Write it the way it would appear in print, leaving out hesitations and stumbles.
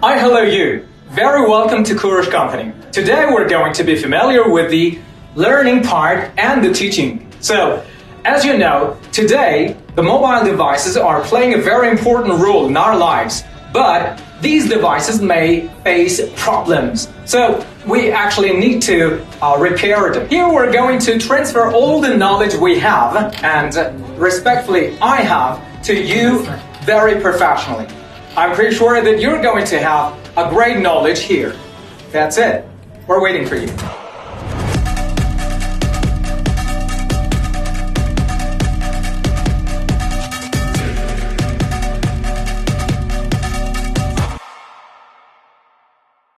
Hello you. Very welcome to کوروش Company. Today we're going to be familiar with the learning part and the teaching. So, as you know, today the mobile devices are playing a very important role in our lives. But these devices may face problems. So we actually need to repair them. Here we're going to transfer all the knowledge we have and respectfully I have to you very professionally. I'm pretty sure that you're going to have a great knowledge here. That's it. We're waiting for you.